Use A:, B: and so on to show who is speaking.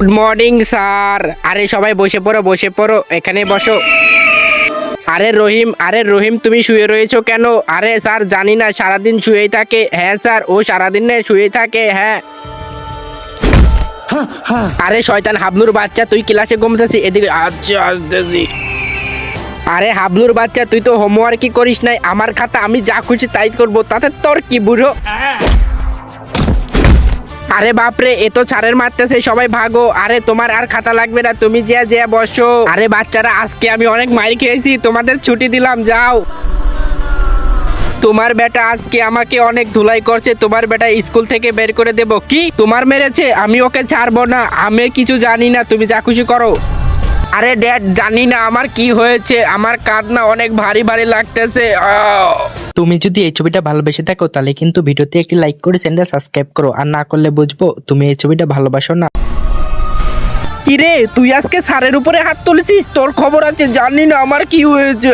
A: Good morning sir. আরে সবাই বসে পড়ো এখানে বসো। আরে রহিম তুমি শুয়ে রয়েছো কেন? আরে স্যার জানি না, সারাদিন শুয়েই থাকে। হ্যাঁ স্যার, ও সারাদিন শুয়ে থাকে। হ্যাঁ। আরে শয়তান হাবলুর বাচ্চা, তুই ক্লাসে ঘুমতেছিস, এদিকে আচ্ছা আসতেছি। আরে হাবলুর বাচ্চা, তুই তো হোমওয়ার্কই করিস নাই। আমার খাতা আমি যা খুশি তাই করবো, তাতে তোর কি বুড়ো? আরে বাপরে, এ তো ছাড়ের মারতেছে, সবাই ভাগো। আরে তোমার আর খাতা লাগবে না, তুমি যে বসো। আরে বাচ্চারা, আজকে আমি অনেক মাইর খেয়েছি, তোমাদের ছুটি দিলাম, যাও। তোমার বেটা আজকে আমাকে অনেক ধুলাই করছে, তোমার বেটা স্কুল থেকে বের করে দেব। কি তোমার মেরেছে? আমি ওকে ছাড়বো না, আমি কিছু জানি না, তুমি যা খুশি করো। আরে ড্যাড, জানি না আমার কি হয়েছে, আমার কাঁধ না অনেক ভারী ভারী লাগতেছে। তুমি যদি এই ছবিটা ভালোবেসে থাকো তাহলে কিন্তু ভিডিওতে একটি লাইক করে চ্যানেলটা সাবস্ক্রাইব করো, আর না করলে বুঝবো তুমি এই ছবিটা ভালোবাসো না। কিরে, তুই আজকে স্যারের উপরে হাত তুলেছিস? তোর খবর আছে? জানি না আমার কি হয়েছে।